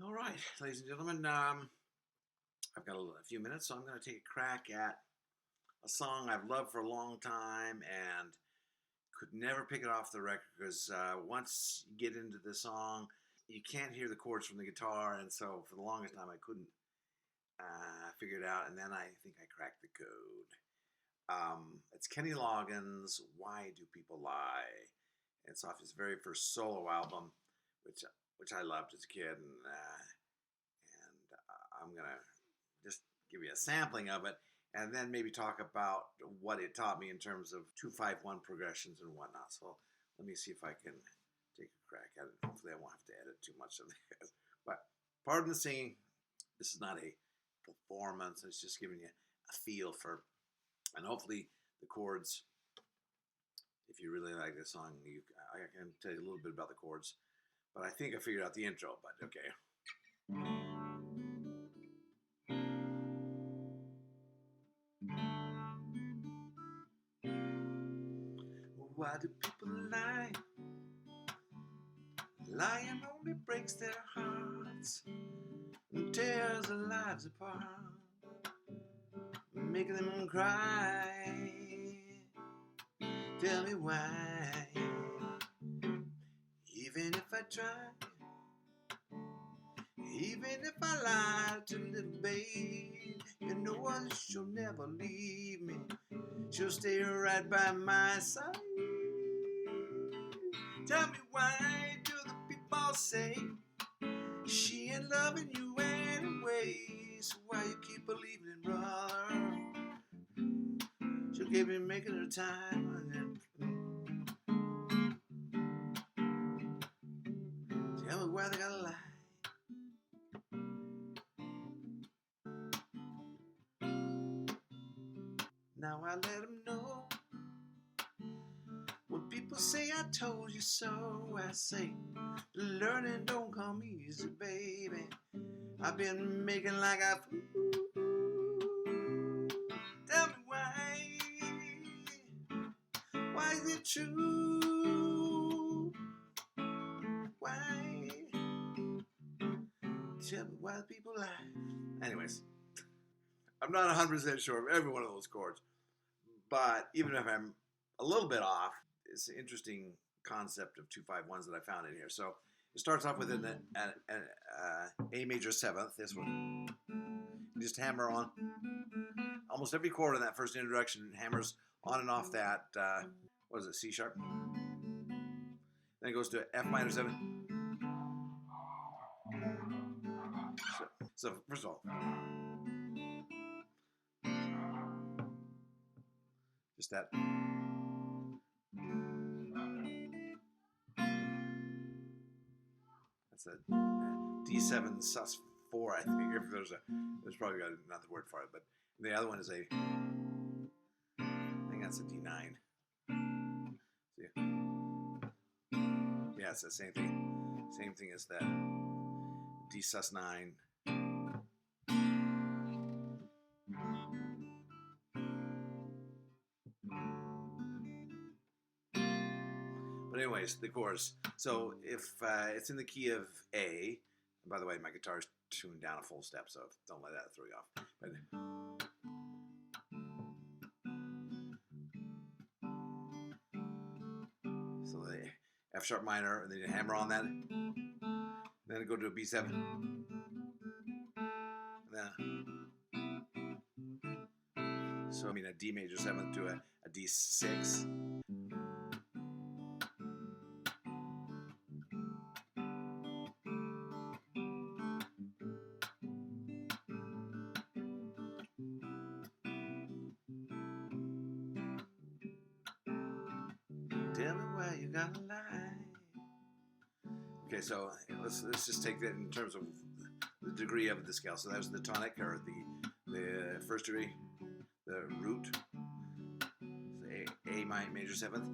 All right, ladies and gentlemen, I've got a few minutes, so I'm going to take a crack at a song I've loved for a long time and could never pick it off the record because once you get into the song, you can't hear the chords from the guitar, and so for the longest time I couldn't figure it out, and then I think I cracked the code. It's Kenny Loggins' "Why Do People Lie?" It's off his very first solo album, which I loved as a kid, and I'm gonna just give you a sampling of it, and then maybe talk about what it taught me in terms of 2-5-1 progressions and whatnot. So let me see if I can take a crack at it. Hopefully, I won't have to edit too much of this. But pardon the singing. This is not a performance. It's just giving you a feel for, and hopefully the chords. If you really like this song, I can tell you a little bit about the chords. But I think I figured out the intro. But okay. Why do people lie? Lying only breaks their hearts and tears their lives apart, making them cry. Tell me why. Even if I try, even if I lie to little babe, you know she'll never leave me. She'll stay right by my side. Tell me why do the people say she ain't loving you anyway? So why you keep believing in brother? She'll keep me making her time. Tell me why they gotta lie. Now I let them know. When people say I told you so, I say learning don't come easy, baby. I've been making like I fool. Tell me why. Why is it true? Why? Tell me why people lie. Anyways, I'm not 100% sure of every one of those chords, but even if I'm a little bit off, it's an interesting concept of 2-5-1s that I found in here. So it starts off with an A major seventh, this one. You just hammer on. Almost every chord in that first introduction hammers on and off that, what is it, C sharp? Then it goes to F minor 7. So first of all, just that. That's a D7 sus4, I think. If there's probably got another word for it, but the other one is I think that's a D9. See? Yeah, it's the same thing. Same thing as that D sus9. But anyways, the chorus. So if it's in the key of A, and by the way, my guitar is tuned down a full step, so don't let that throw you off. But so the F sharp minor, and then you hammer on that. Then go to a B7. And then, so I mean a D major 7th to a D6. Tell me why you gotta lie. Okay, so let's just take that in terms of the degree of the scale. So that was the tonic, or the first degree, the root, say A major 7th,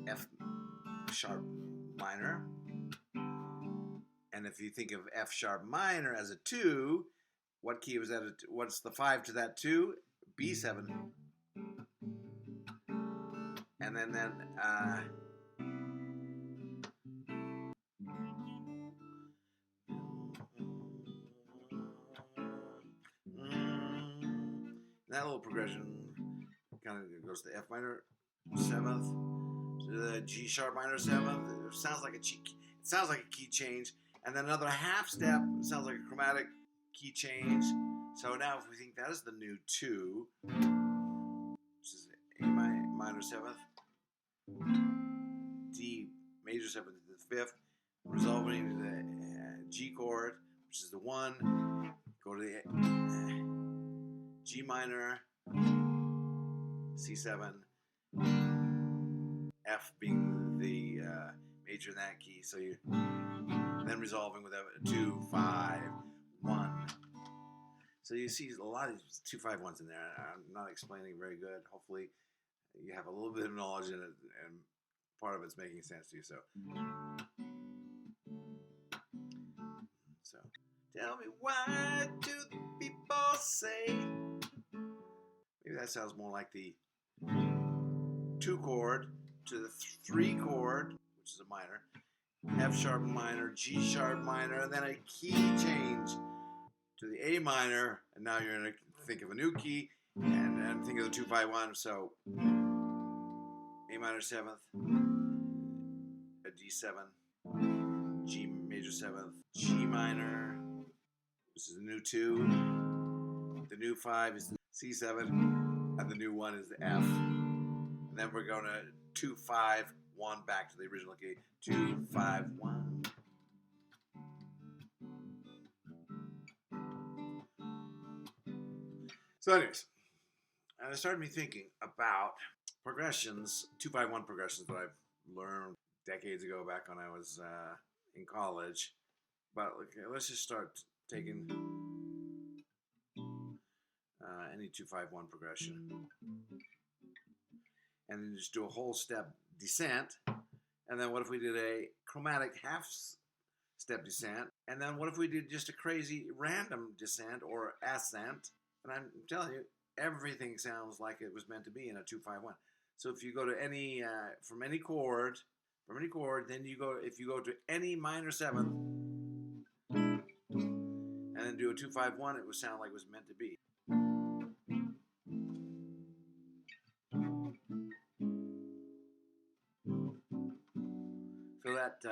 F sharp minor, and if you think of F sharp minor as a 2, what key was that? What's the 5 to that 2? B7. And then that little progression kind of goes to the F minor 7th, to the G sharp minor 7th. It sounds like a key change, and then another half step. It sounds like a chromatic key change. So now, if we think that is the new 2, which is A minor 7th, D major 7th to the 5th, resolving to the G chord, which is the 1. Go to the G minor, C7, F being the major in that key. So you then resolving with a 2, 5, 1. So you see a lot of 2, 5, 1s in there. I'm not explaining very good. Hopefully you have a little bit of knowledge in it, and part of it's making sense to you. So tell me, why do the people say? Maybe that sounds more like the 2 chord to the 3 chord, which is a minor, F sharp minor, G sharp minor, and then a key change to the A minor, and now you're going to think of a new key and think of the 2, 5, 1. So A minor 7th, a D7, G major 7th, G minor, which is the new 2, the new 5 is the C7, and the new 1 is the F. And then we're going to 2, 5, 1 back to the original key. 2, 5, 1. So anyways, and it started me thinking about progressions, 2, 5, 1 progressions that I've learned decades ago back when I was in college. But okay, let's just start taking any 2, 5, 1 progression, and then just do a whole step descent. And then what if we did a chromatic half step descent? And then what if we did just a crazy random descent or ascent? And I'm telling you, everything sounds like it was meant to be in a 2, 5, 1. So if you go to any from any chord, then you go, if you go to any minor 7th and then do a 2, 5, 1, it would sound like it was meant to be. So that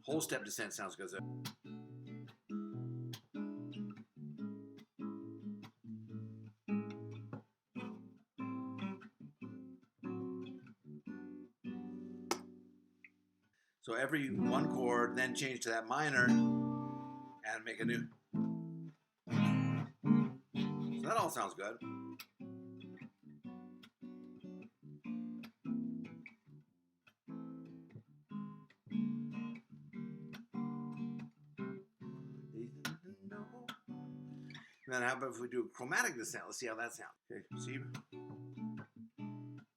whole step descent sounds good. So every 1 chord, then change to that minor and make a new. So that all sounds good. And then how about if we do a chromatic descent? Let's see how that sounds. Okay, C,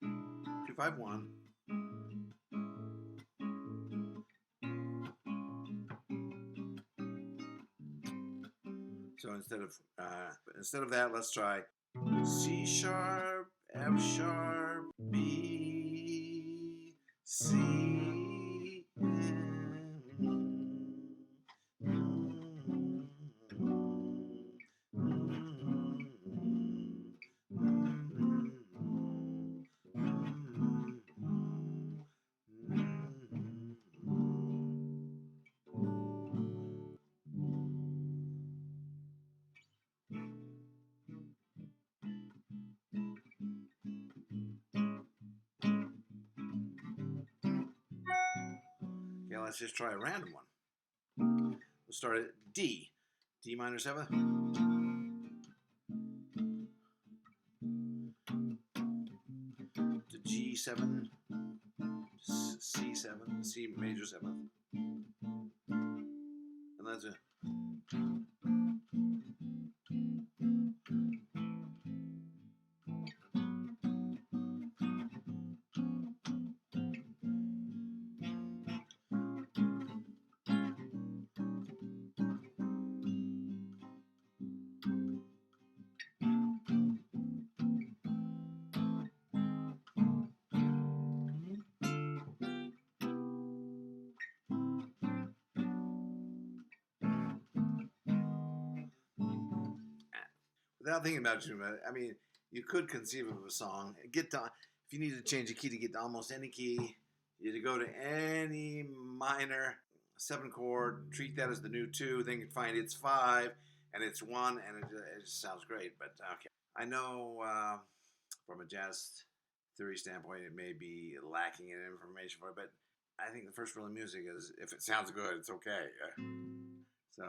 2, 5, 1. So instead of that, let's try C sharp, F sharp, B, C, Okay, let's just try a random one. We'll start at D. D minor 7th. To G7. C7. C major 7th. And that's it. without thinking about it too much, I mean, you could conceive of a song. Get to if you need to change a key to get to almost any key, you to go to any minor 7 chord, treat that as the new 2, then you find it's 5 and it's 1, and it just sounds great. But okay, I know from a jazz theory standpoint, it may be lacking in information for it, but I think the first rule of music is if it sounds good, it's okay. So.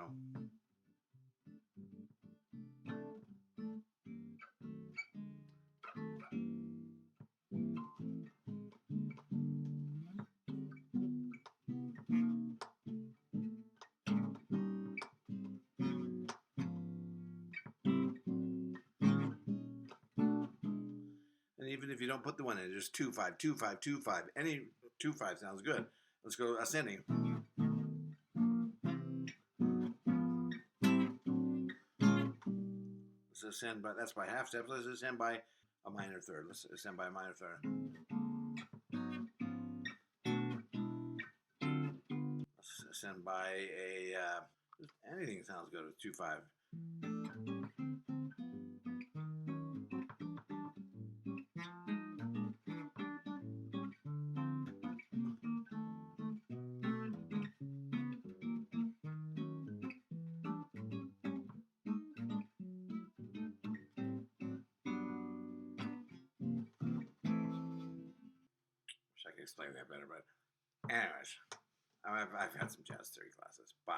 And even if you don't put the 1 in, just 2-5, 2-5, 2-5. Any 2-5 sounds good. Let's go ascending. Let's ascend by, that's by half steps. Let's ascend by a minor third. Let's ascend by a minor third. Let's ascend by a, anything sounds good with 2-5. Wish I could explain that better, but anyways, I've had some jazz theory classes, but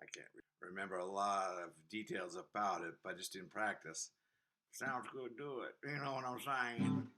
I can't remember a lot of details about it, but just in practice. Sounds good, do it. You know what I'm saying?